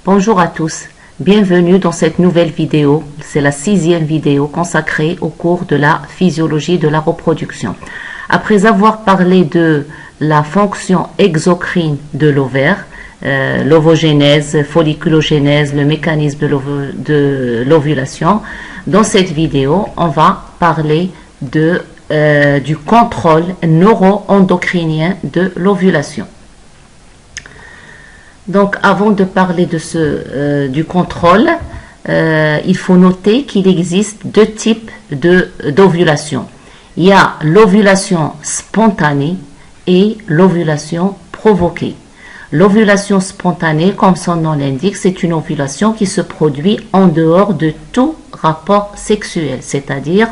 Bonjour à tous, bienvenue dans cette nouvelle vidéo. C'est la 6e vidéo consacrée au cours de la physiologie de la reproduction. Après avoir parlé de la fonction exocrine de l'ovaire, l'ovogénèse, folliculogénèse, le mécanisme de l'ovulation, dans cette vidéo, on va parler du contrôle neuro-endocrinien de l'ovulation. Donc, avant de parler du contrôle, il faut noter qu'il existe deux types d'ovulation. Il y a l'ovulation spontanée et l'ovulation provoquée. L'ovulation spontanée, comme son nom l'indique, c'est une ovulation qui se produit en dehors de tout rapport sexuel, c'est-à-dire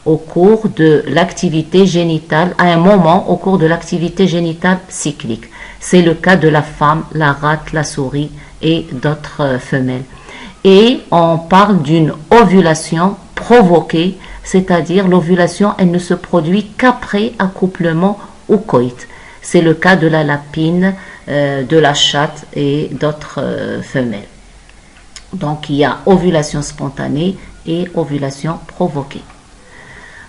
au cours de l'activité génitale, à un moment au cours de l'activité génitale cyclique. C'est le cas de la femme, la rate, la souris et d'autres femelles. Et on parle d'une ovulation provoquée, c'est-à-dire l'ovulation, elle ne se produit qu'après accouplement ou coït. C'est le cas de la lapine, de la chatte et d'autres femelles. Donc il y a ovulation spontanée et ovulation provoquée.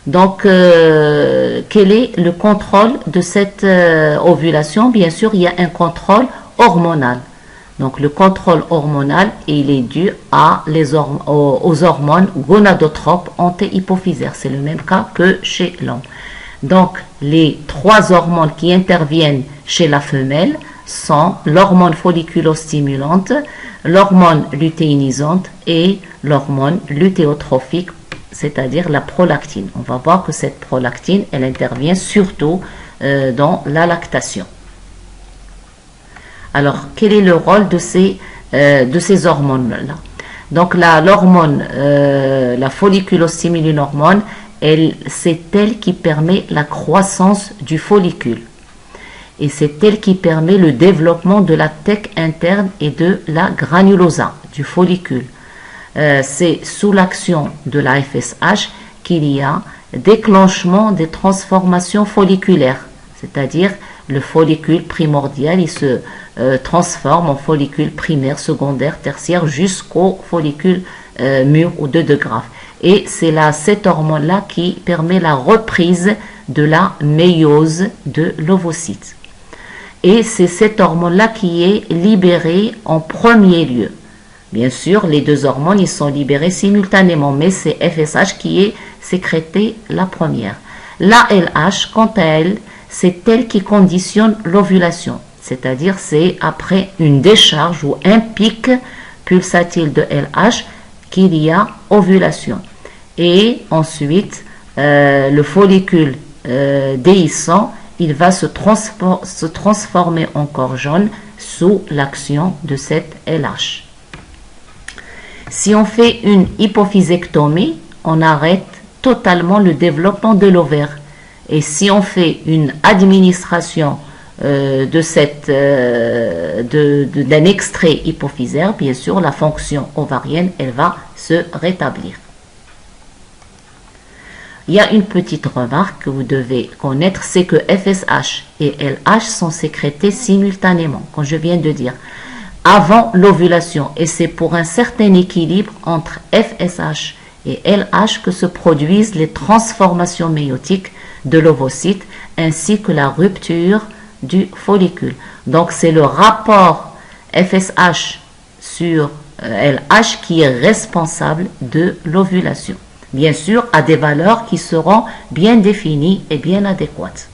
Donc, quel est le contrôle de cette ovulation? Bien sûr, il y a un contrôle hormonal. Donc, le contrôle hormonal, il est dû aux hormones gonadotropes antéhypophysaires. C'est le même cas que chez l'homme. Donc, les trois hormones qui interviennent chez la femelle sont l'hormone folliculostimulante, l'hormone lutéinisante et l'hormone lutéotrophique, c'est-à-dire la prolactine. On va voir que cette prolactine, elle intervient surtout dans la lactation. Alors, quel est le rôle de ces hormones-là? Donc, la folliculostimuline hormone, c'est elle qui permet la croissance du follicule. Et c'est elle qui permet le développement de la thèque interne et de la granulosa, du follicule. C'est sous l'action de la FSH qu'il y a déclenchement des transformations folliculaires, c'est-à-dire le follicule primordial, il se transforme en follicule primaire, secondaire, tertiaire, jusqu'au follicule mûr ou de Graaff. Et c'est cette hormone-là qui permet la reprise de la méiose de l'ovocyte. Et c'est cette hormone-là qui est libérée en premier lieu. Bien sûr, les deux hormones, ils sont libérés simultanément, mais c'est FSH qui est sécrétée la première. La LH, quant à elle, c'est elle qui conditionne l'ovulation, c'est-à-dire c'est après une décharge ou un pic pulsatile de LH qu'il y a ovulation. Et ensuite, le follicule déhiscent, il va se transformer en corps jaune sous l'action de cette LH. Si on fait une hypophysectomie, on arrête totalement le développement de l'ovaire. Et si on fait une administration d'un extrait hypophysaire, bien sûr, la fonction ovarienne, elle va se rétablir. Il y a une petite remarque que vous devez connaître, c'est que FSH et LH sont sécrétés simultanément, comme je viens de dire, avant l'ovulation, et c'est pour un certain équilibre entre FSH et LH que se produisent les transformations méiotiques de l'ovocyte ainsi que la rupture du follicule. Donc c'est le rapport FSH sur LH qui est responsable de l'ovulation. Bien sûr, à des valeurs qui seront bien définies et bien adéquates.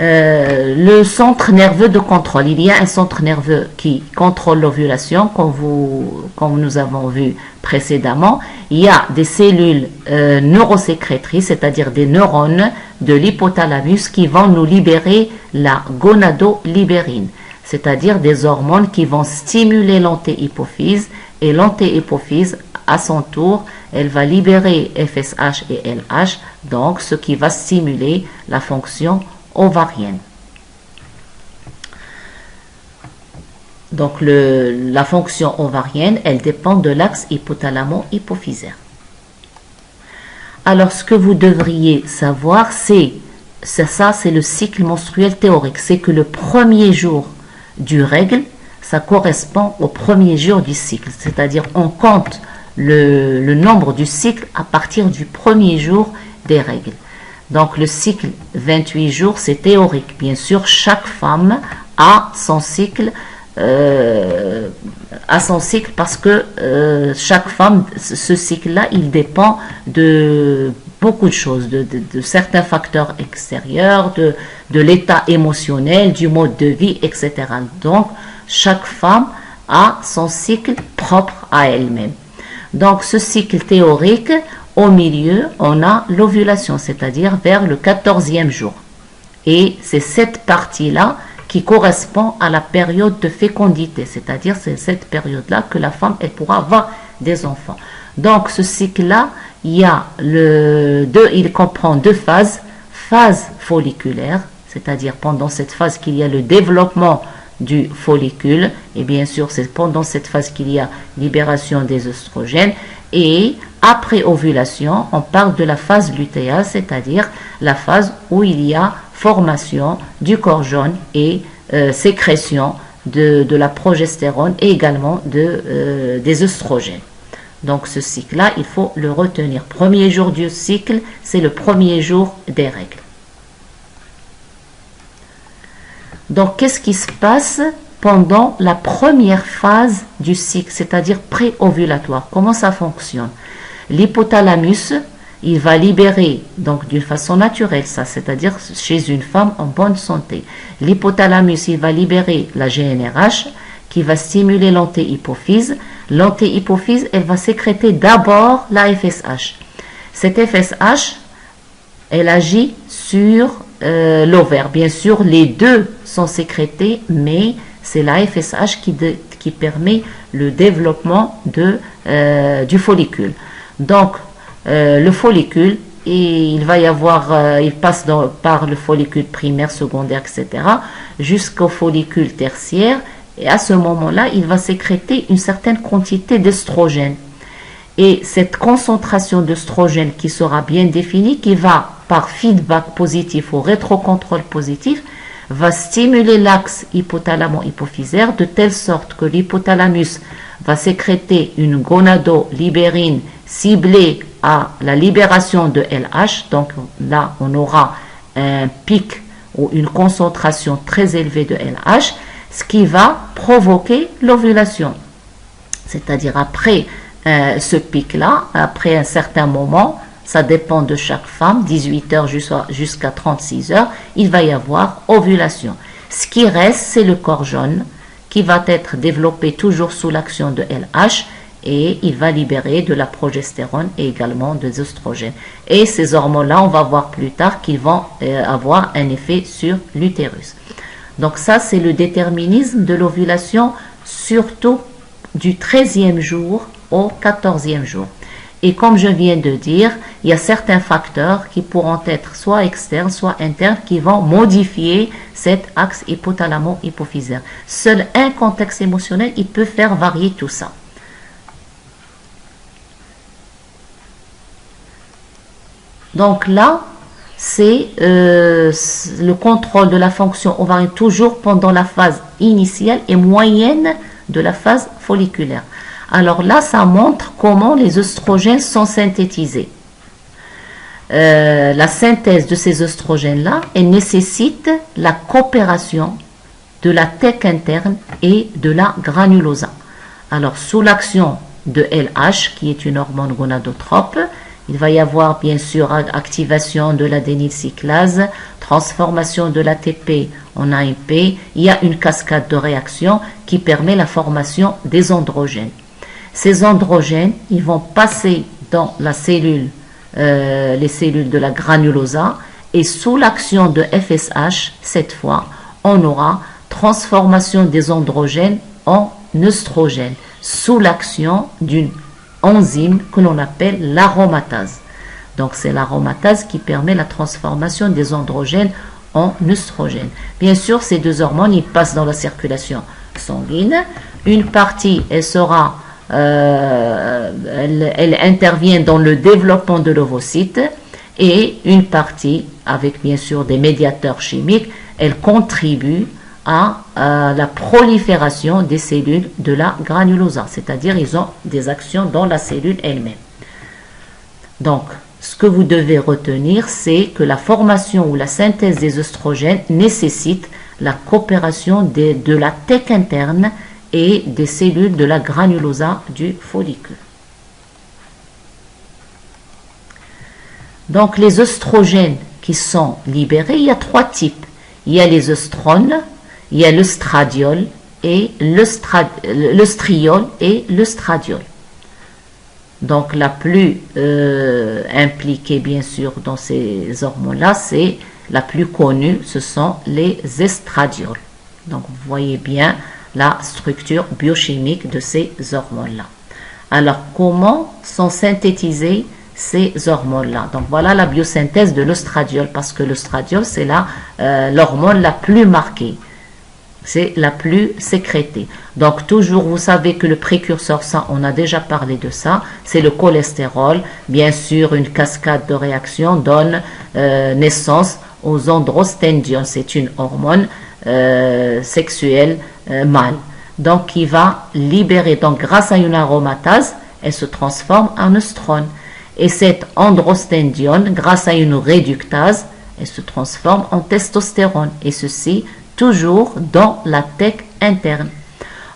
Le centre nerveux de contrôle. Il y a un centre nerveux qui contrôle l'ovulation, comme nous avons vu précédemment. Il y a des cellules neurosécrétrices, c'est-à-dire des neurones de l'hypothalamus qui vont nous libérer la gonadolibérine, c'est-à-dire des hormones qui vont stimuler l'antéhypophyse, et l'antéhypophyse, à son tour, elle va libérer FSH et LH, donc ce qui va stimuler la fonction ovarienne. Donc la fonction ovarienne, elle dépend de l'axe hypothalamo-hypophysaire. Alors ce que vous devriez savoir, c'est le cycle menstruel théorique. C'est que le premier jour du règle, ça correspond au premier jour du cycle. C'est-à-dire on compte le nombre du cycle à partir du premier jour des règles. Donc le cycle 28 jours, c'est théorique. Bien sûr, chaque femme a son cycle parce que chaque femme, ce cycle-là, il dépend de beaucoup de choses, de certains facteurs extérieurs, de l'état émotionnel, du mode de vie, etc. Donc, chaque femme a son cycle propre à elle-même. Donc, ce cycle théorique, au milieu, on a l'ovulation, c'est-à-dire vers le 14e jour. Et c'est cette partie-là qui correspond à la période de fécondité, c'est-à-dire c'est cette période-là que la femme elle pourra avoir des enfants. Donc ce cycle-là, il comprend deux phases. Phase folliculaire, c'est-à-dire pendant cette phase qu'il y a le développement du follicule, et bien sûr c'est pendant cette phase qu'il y a libération des oestrogènes, et après ovulation, on parle de la phase lutéale, c'est-à-dire la phase où il y a formation du corps jaune et sécrétion de la progestérone et également des oestrogènes. Donc ce cycle-là, il faut le retenir. Premier jour du cycle, c'est le premier jour des règles. Donc qu'est-ce qui se passe pendant la première phase du cycle, c'est-à-dire pré-ovulatoire? Comment ça fonctionne? L'hypothalamus, il va libérer, donc d'une façon naturelle, ça, c'est-à-dire chez une femme en bonne santé. L'hypothalamus, il va libérer la GnRH qui va stimuler l'antéhypophyse. L'antéhypophyse, elle va sécréter d'abord la FSH. Cette FSH, elle agit sur l'ovaire. Bien sûr, les deux sont sécrétés, mais c'est la FSH qui permet le développement du follicule. Donc, le follicule, et il va y avoir, il passe par le follicule primaire, secondaire, etc., jusqu'au follicule tertiaire, et à ce moment-là, il va sécréter une certaine quantité d'œstrogène. Et cette concentration d'œstrogène qui sera bien définie, qui va, par feedback positif ou rétrocontrôle positif, va stimuler l'axe hypothalamo-hypophysaire de telle sorte que l'hypothalamus va sécréter une gonadolibérine ciblée à la libération de LH. Donc là, on aura un pic ou une concentration très élevée de LH, ce qui va provoquer l'ovulation. C'est-à-dire après ce pic-là, après un certain moment, ça dépend de chaque femme, 18 heures jusqu'à 36 heures, il va y avoir ovulation. Ce qui reste, c'est le corps jaune qui va être développé toujours sous l'action de LH et il va libérer de la progestérone et également des oestrogènes. Et ces hormones-là, on va voir plus tard qu'ils vont avoir un effet sur l'utérus. Donc ça, c'est le déterminisme de l'ovulation, surtout du 13e jour au 14e jour. Et comme je viens de dire, il y a certains facteurs qui pourront être soit externes, soit internes, qui vont modifier cet axe hypothalamo-hypophysaire. Seul un contexte émotionnel, il peut faire varier tout ça. Donc là, c'est le contrôle de la fonction ovarienne toujours pendant la phase initiale et moyenne de la phase folliculaire. Alors là, ça montre comment les oestrogènes sont synthétisés. La synthèse de ces oestrogènes-là, elle nécessite la coopération de la thèque interne et de la granulosa. Alors, sous l'action de LH, qui est une hormone gonadotrope, il va y avoir bien sûr activation de l'adénylcyclase, transformation de l'ATP en AMP. Il y a une cascade de réactions qui permet la formation des androgènes. Ces androgènes, ils vont passer dans la cellule, les cellules de la granulosa, et sous l'action de FSH, cette fois, on aura transformation des androgènes en œstrogènes, sous l'action d'une enzyme que l'on appelle l'aromatase. Donc c'est l'aromatase qui permet la transformation des androgènes en œstrogènes. Bien sûr, ces deux hormones, ils passent dans la circulation sanguine. Une partie, elle intervient dans le développement de l'ovocyte, et une partie, avec bien sûr des médiateurs chimiques, elle contribue à la prolifération des cellules de la granulosa, c'est-à-dire ils ont des actions dans la cellule elle-même. Donc, ce que vous devez retenir, c'est que la formation ou la synthèse des œstrogènes nécessite la coopération de la thèque interne et des cellules de la granulosa du follicule. Donc, les œstrogènes qui sont libérés, il y a 3 types. Il y a les œstrones, il y a l'œstradiol et l'œstriol et l'œstradiol. Donc la plus impliquée bien sûr dans ces hormones-là, c'est la plus connue, ce sont les estradiols. Donc vous voyez bien la structure biochimique de ces hormones-là. Alors comment sont synthétisées ces hormones-là? Donc voilà la biosynthèse de l'œstradiol, parce que l'œstradiol c'est l'hormone la plus marquée. C'est la plus sécrétée. Donc toujours, vous savez que le précurseur, ça, on a déjà parlé de ça, c'est le cholestérol. Bien sûr, une cascade de réactions donne naissance aux androstendions. C'est une hormone sexuelle mâle. Donc qui va libérer, donc grâce à une aromatase, elle se transforme en œstrone. Et cette androstendione, grâce à une réductase, elle se transforme en testostérone. Et ceci toujours dans la thèque interne.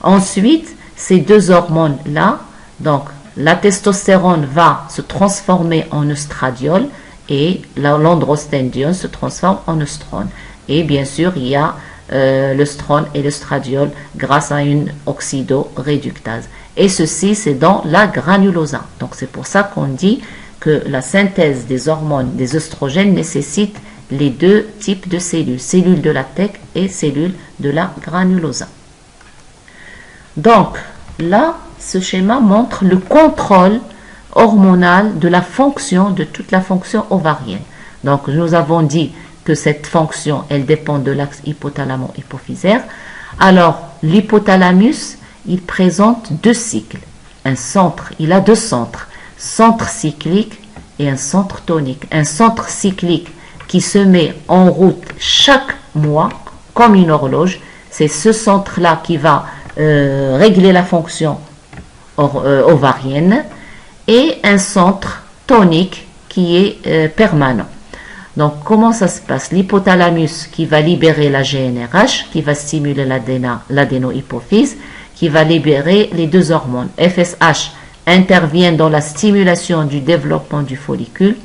Ensuite, ces 2 hormones-là, donc la testostérone va se transformer en œstradiol et l'androstendione se transforme en œstrone. Et bien sûr, il y a l'œstrone et l'œstradiol grâce à une oxydoréductase. Et ceci, c'est dans la granulosa. Donc c'est pour ça qu'on dit que la synthèse des hormones, des œstrogènes nécessite les 2 types de cellules, cellules de la thèque et cellules de la granulosa. Donc là, ce schéma montre le contrôle hormonal de la fonction, de toute la fonction ovarienne. Donc nous avons dit que cette fonction, elle dépend de l'axe hypothalamo-hypophysaire. Alors l'hypothalamus, il présente 2 cycles. Un centre, il a 2 centres, centre cyclique et un centre tonique. Un centre cyclique qui se met en route chaque mois comme une horloge. C'est ce centre-là qui va régler la fonction ovarienne, et un centre tonique qui est permanent. Donc comment ça se passe? L'hypothalamus qui va libérer la GnRH, qui va stimuler l'adénohypophyse, qui va libérer les 2 hormones. FSH intervient dans la stimulation du développement du follicule.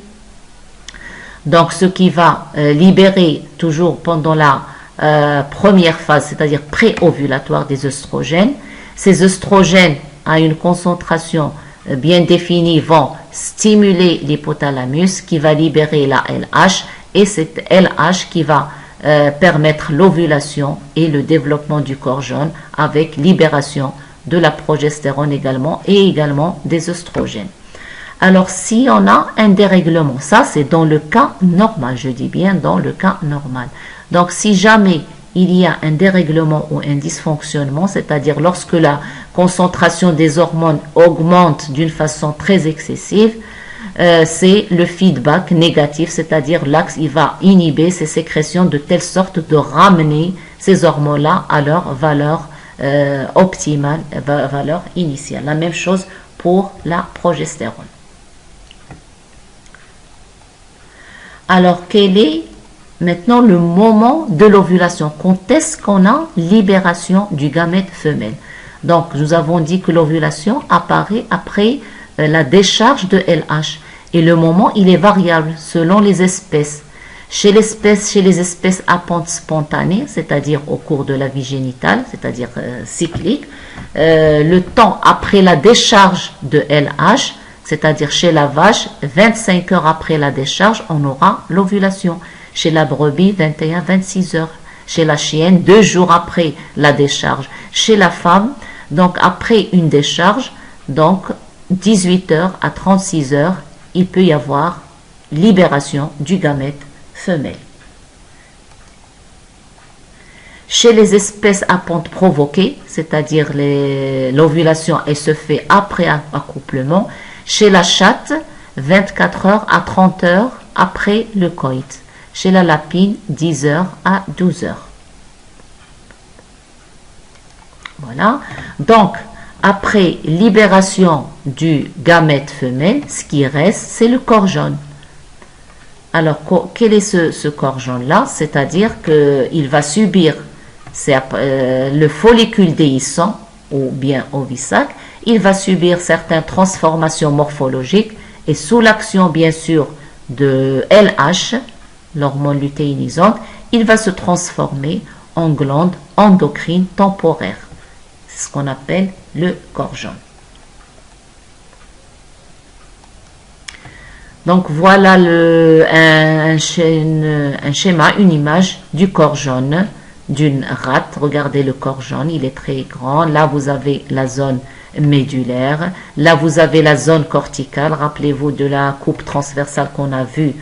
Donc, ce qui va libérer toujours pendant la première phase, c'est-à-dire pré-ovulatoire des œstrogènes. Ces œstrogènes, à une concentration bien définie, vont stimuler l'hypothalamus qui va libérer la LH, et cette LH qui va permettre l'ovulation et le développement du corps jaune avec libération de la progestérone également et également des œstrogènes. Alors, si on a un dérèglement, ça c'est dans le cas normal, je dis bien dans le cas normal. Donc, si jamais il y a un dérèglement ou un dysfonctionnement, c'est-à-dire lorsque la concentration des hormones augmente d'une façon très excessive, c'est le feedback négatif, c'est-à-dire l'axe il va inhiber ces sécrétions de telle sorte de ramener ces hormones-là à leur valeur optimale, valeur initiale. La même chose pour la progestérone. Alors, quel est maintenant le moment de l'ovulation? Quand est-ce qu'on a libération du gamète femelle? Donc, nous avons dit que l'ovulation apparaît après la décharge de LH. Et le moment, il est variable selon les espèces. Chez les espèces à pente spontanée, c'est-à-dire au cours de la vie génitale, c'est-à-dire cyclique, le temps après la décharge de LH, c'est-à-dire chez la vache, 25 heures après la décharge, on aura l'ovulation. Chez la brebis, 21-26 heures. Chez la chienne, 2 jours après la décharge. Chez la femme, donc après une décharge, donc 18 heures à 36 heures, il peut y avoir libération du gamète femelle. Chez les espèces à pente provoquée, c'est-à-dire l'ovulation, elle se fait après accouplement. Chez la chatte, 24 heures à 30 heures après le coït. Chez la lapine, 10 heures à 12 heures. Voilà. Donc, après libération du gamète femelle, ce qui reste, c'est le corps jaune. Alors, quel est ce corps jaune-là? C'est-à-dire qu'il va subir le follicule déhiscent, ou bien ovisac, il va subir certaines transformations morphologiques, et sous l'action, bien sûr, de LH, l'hormone lutéinisante, il va se transformer en glande endocrine temporaire. C'est ce qu'on appelle le corps jaune. Donc voilà un schéma, une image du corps jaune d'une rate. Regardez le corps jaune, il est très grand. Là vous avez la zone médulaire. Là vous avez la zone corticale. Rappelez-vous de la coupe transversale qu'on a vue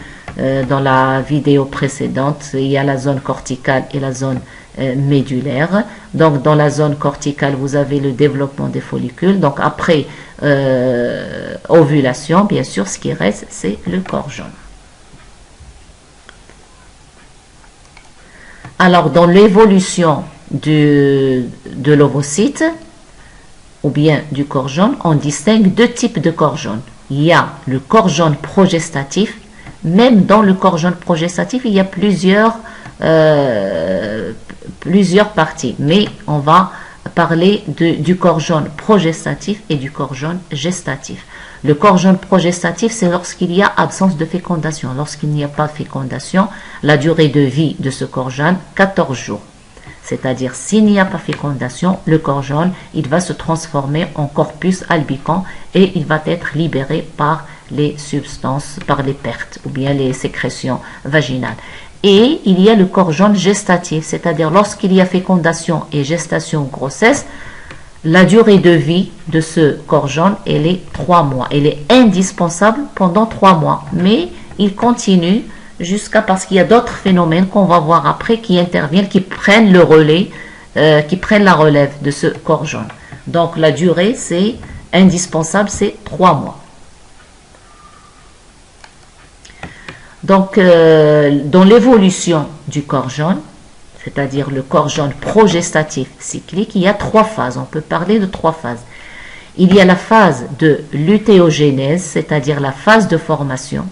dans la vidéo précédente. Il y a la zone corticale et la zone médulaire. Donc dans la zone corticale vous avez le développement des follicules. Donc après ovulation, bien sûr, ce qui reste c'est le corps jaune. Alors dans l'évolution de l'ovocyte ou bien du corps jaune, on distingue deux types de corps jaune. Il y a le corps jaune progestatif. Même dans le corps jaune progestatif, il y a plusieurs parties. Mais on va parler du corps jaune progestatif et du corps jaune gestatif. Le corps jaune progestatif, c'est lorsqu'il y a absence de fécondation. Lorsqu'il n'y a pas de fécondation, la durée de vie de ce corps jaune, 14 jours. C'est-à-dire, s'il n'y a pas fécondation, le corps jaune, il va se transformer en corpus albicans et il va être libéré par les substances, par les pertes ou bien les sécrétions vaginales. Et il y a le corps jaune gestatif, c'est-à-dire lorsqu'il y a fécondation et gestation ou grossesse, la durée de vie de ce corps jaune, elle est 3 mois. Elle est indispensable pendant 3 mois, mais il continue jusqu'à, parce qu'il y a d'autres phénomènes qu'on va voir après qui interviennent, qui prennent le relais, qui prennent la relève de ce corps jaune. Donc la durée, c'est indispensable, c'est 3 mois. Donc, dans l'évolution du corps jaune, c'est-à-dire le corps jaune progestatif cyclique, il y a 3 phases. On peut parler de 3 phases. Il y a la phase de lutéogénèse, c'est-à-dire la phase de formation.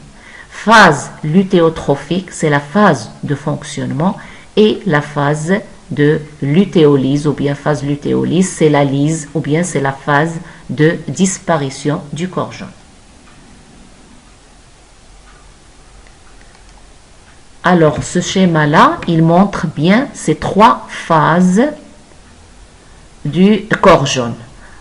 Phase lutéotrophique, c'est la phase de fonctionnement. Et la phase de lutéolyse, ou bien phase lutéolyse, c'est la lyse, ou bien c'est la phase de disparition du corps jaune. Alors, ce schéma-là, il montre bien ces 3 phases du corps jaune.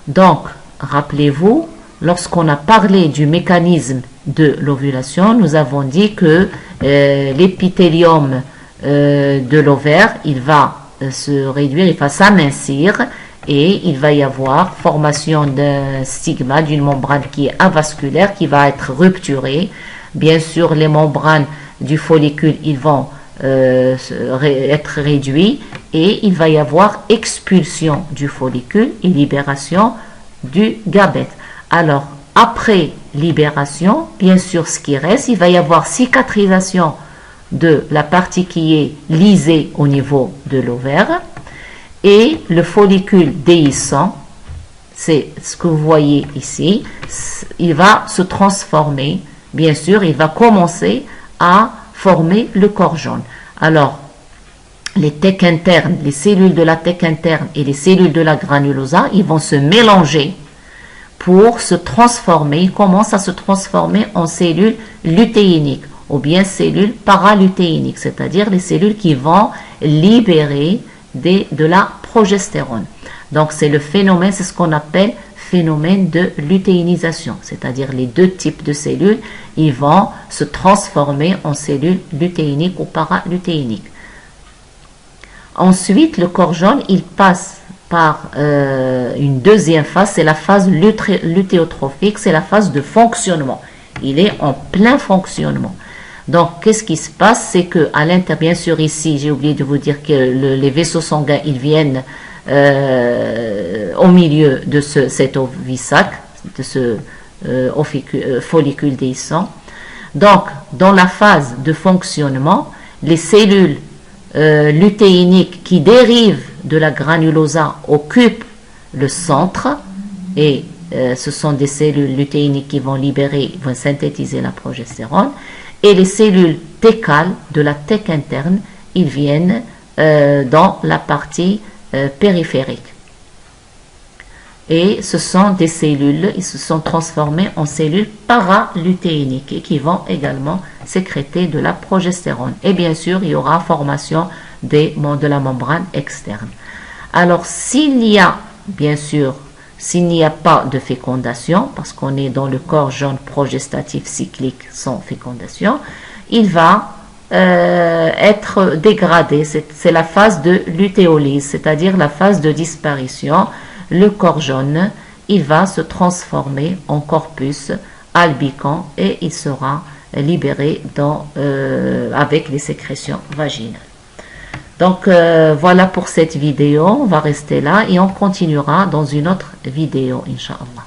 Donc, rappelez-vous, lorsqu'on a parlé du mécanisme de l'ovulation, nous avons dit que l'épithélium de l'ovaire, il va se réduire, il va s'amincir et il va y avoir formation d'un stigma, d'une membrane qui est avasculaire, qui va être rupturée. Bien sûr, les membranes du follicule, ils vont être réduits et il va y avoir expulsion du follicule et libération du gamète. Alors, après libération, bien sûr, ce qui reste, il va y avoir cicatrisation de la partie qui est lysée au niveau de l'ovaire et le follicule déhiscent, c'est ce que vous voyez ici, il va se transformer, bien sûr, il va commencer à former le corps jaune. Alors, les tecs internes, les cellules de la tech interne et les cellules de la granulosa, ils vont se mélanger pour se transformer. Ils commencent à se transformer en cellules lutéiniques ou bien cellules paralutéiniques, c'est-à-dire les cellules qui vont libérer de la progestérone. Donc, c'est le phénomène, c'est ce qu'on appelle phénomène de lutéinisation, c'est-à-dire les deux types de cellules, ils vont se transformer en cellules lutéiniques ou paralutéiniques. Ensuite, le corps jaune, il passe par une deuxième phase, c'est la phase lutéotrophique, c'est la phase de fonctionnement. Il est en plein fonctionnement. Donc, qu'est-ce qui se passe? C'est que à l'intérieur, bien sûr, ici, j'ai oublié de vous dire que les vaisseaux sanguins, ils viennent au milieu de cet ovisac, de ce follicule déhiscent. Donc, dans la phase de fonctionnement, les cellules lutéiniques qui dérivent de la granulosa occupent le centre et ce sont des cellules lutéiniques qui vont vont synthétiser la progestérone. Et les cellules técales de la thèque interne, ils viennent dans la partie périphérique. Et ce sont des cellules, ils se sont transformés en cellules paralutéiniques et qui vont également sécréter de la progestérone. Et bien sûr, il y aura formation de la membrane externe. Alors, s'il y a, bien sûr, s'il n'y a pas de fécondation, parce qu'on est dans le corps jaune progestatif cyclique sans fécondation, il va être dégradé. C'est la phase de lutéolyse, c'est-à-dire la phase de disparition. Le corps jaune, il va se transformer en corpus albicans et il sera libéré avec les sécrétions vaginales. Donc voilà pour cette vidéo, on va rester là et on continuera dans une autre vidéo, Inch'Allah.